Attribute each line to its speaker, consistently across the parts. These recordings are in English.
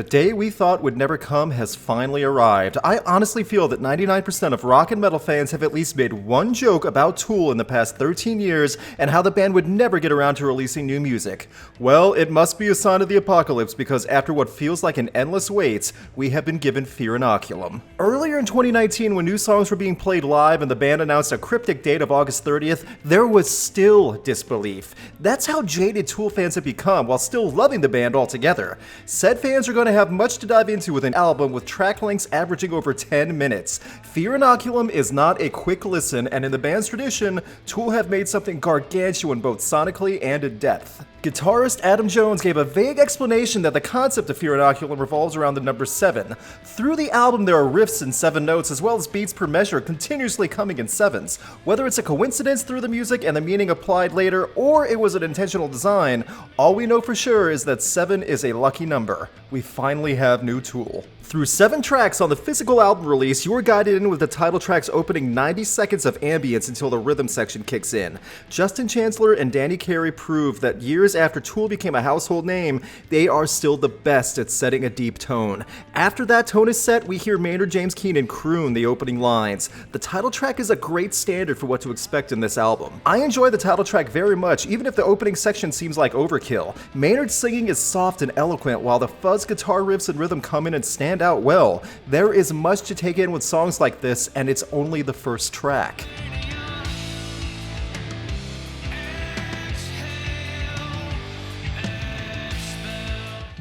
Speaker 1: The day we thought would never come has finally arrived. I honestly feel that 99% of rock and metal fans have at least made one joke about Tool in the past 13 years and how the band would never get around to releasing new music. Well, it must be a sign of the apocalypse because after what feels like an endless wait, we have been given Fear Inoculum. Earlier in 2019, when new songs were being played live and the band announced a cryptic date of August 30th, there was still disbelief. That's how jaded Tool fans have become while still loving the band altogether. Said fans are going to have much to dive into with an album with track lengths averaging over 10 minutes. Fear Inoculum is not a quick listen, and in the band's tradition, Tool have made something gargantuan both sonically and in depth. Guitarist Adam Jones gave a vague explanation that the concept of Fear Inoculum revolves around the number 7. Through the album, there are riffs in 7 notes as well as beats per measure continuously coming in 7s. Whether it's a coincidence through the music and the meaning applied later, or it was an intentional design, all we know for sure is that 7 is a lucky number. We finally have new Tool. Through 7 tracks on the physical album release, you are guided in with the title track's opening 90 seconds of ambience until the rhythm section kicks in. Justin Chancellor and Danny Carey proved that years after Tool became a household name, they are still the best at setting a deep tone. After that tone is set, we hear Maynard James Keenan croon the opening lines. The title track is a great standard for what to expect in this album. I enjoy the title track very much, even if the opening section seems like overkill. Maynard's singing is soft and eloquent, while the fuzz guitar riffs and rhythm come in and stand out well. There is much to take in with songs like this, and it's only the first track.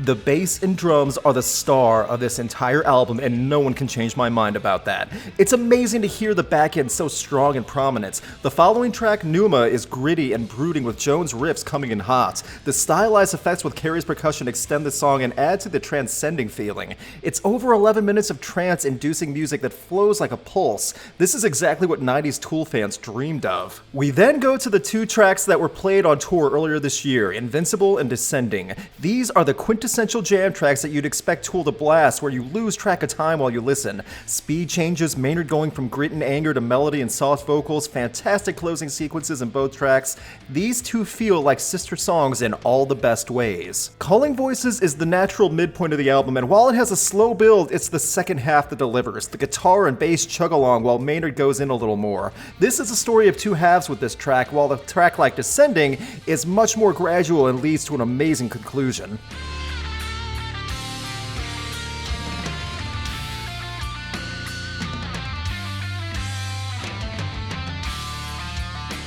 Speaker 1: The bass and drums are the star of this entire album, and no one can change my mind about that. It's amazing to hear the back end so strong and prominent. The following track, Pnuema, is gritty and brooding with Jones' riffs coming in hot. The stylized effects with Carey's percussion extend the song and add to the transcending feeling. It's over 11 minutes of trance-inducing music that flows like a pulse. This is exactly what 90s Tool fans dreamed of. We then go to the 2 tracks that were played on tour earlier this year, Invincible and Descending. These are the quintessential jam tracks that you'd expect Tool to blast, where you lose track of time while you listen. Speed changes, Maynard going from grit and anger to melody and soft vocals, fantastic closing sequences in both tracks. These 2 feel like sister songs in all the best ways. Calling Voices is the natural midpoint of the album, and while it has a slow build, it's the second half that delivers. The guitar and bass chug along while Maynard goes in a little more. This is a story of 2 halves with this track, while the track like Descending is much more gradual and leads to an amazing conclusion.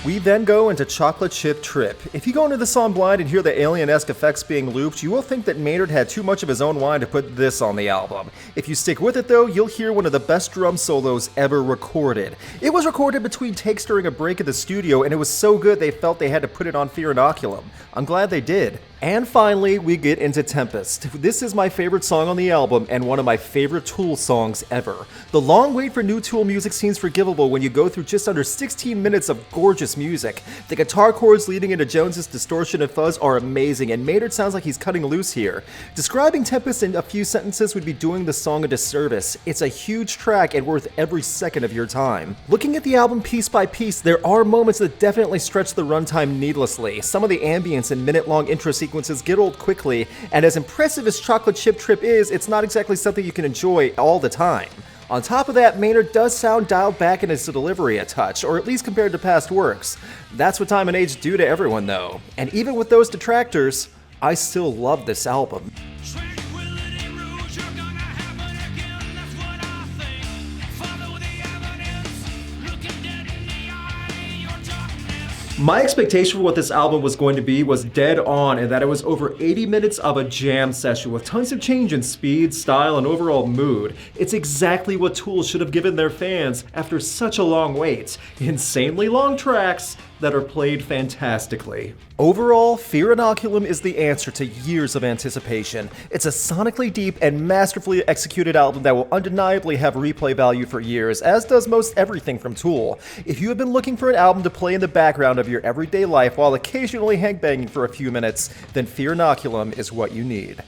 Speaker 1: We then go into Chocolate Chip Trip. If you go into the song blind and hear the alien-esque effects being looped, you will think that Maynard had too much of his own wine to put this on the album. If you stick with it though, you'll hear one of the best drum solos ever recorded. It was recorded between takes during a break in the studio, and it was so good they felt they had to put it on Fear Inoculum. I'm glad they did. And finally, we get into Tempest. This is my favorite song on the album and one of my favorite Tool songs ever. The long wait for new Tool music seems forgivable when you go through just under 16 minutes of gorgeous music. The guitar chords leading into Jones's distortion and fuzz are amazing, and Maynard sounds like he's cutting loose here. Describing Tempest in a few sentences would be doing the song a disservice. It's a huge track and worth every second of your time. Looking at the album piece by piece, there are moments that definitely stretch the runtime needlessly. Some of the ambience and minute-long intro sequences get old quickly, and as impressive as Chocolate Chip Trip is, it's not exactly something you can enjoy all the time. On top of that, Maynard does sound dialed back in his delivery a touch, or at least compared to past works. That's what time and age do to everyone though. And even with those detractors, I still love this album. My expectation for what this album was going to be was dead on, in that it was over 80 minutes of a jam session with tons of change in speed, style, and overall mood. It's exactly what Tool should have given their fans after such a long wait. Insanely long tracks that are played fantastically. Overall, Fear Inoculum is the answer to years of anticipation. It's a sonically deep and masterfully executed album that will undeniably have replay value for years, as does most everything from Tool. If you have been looking for an album to play in the background of your everyday life while occasionally headbanging for a few minutes, then Fear Inoculum is what you need.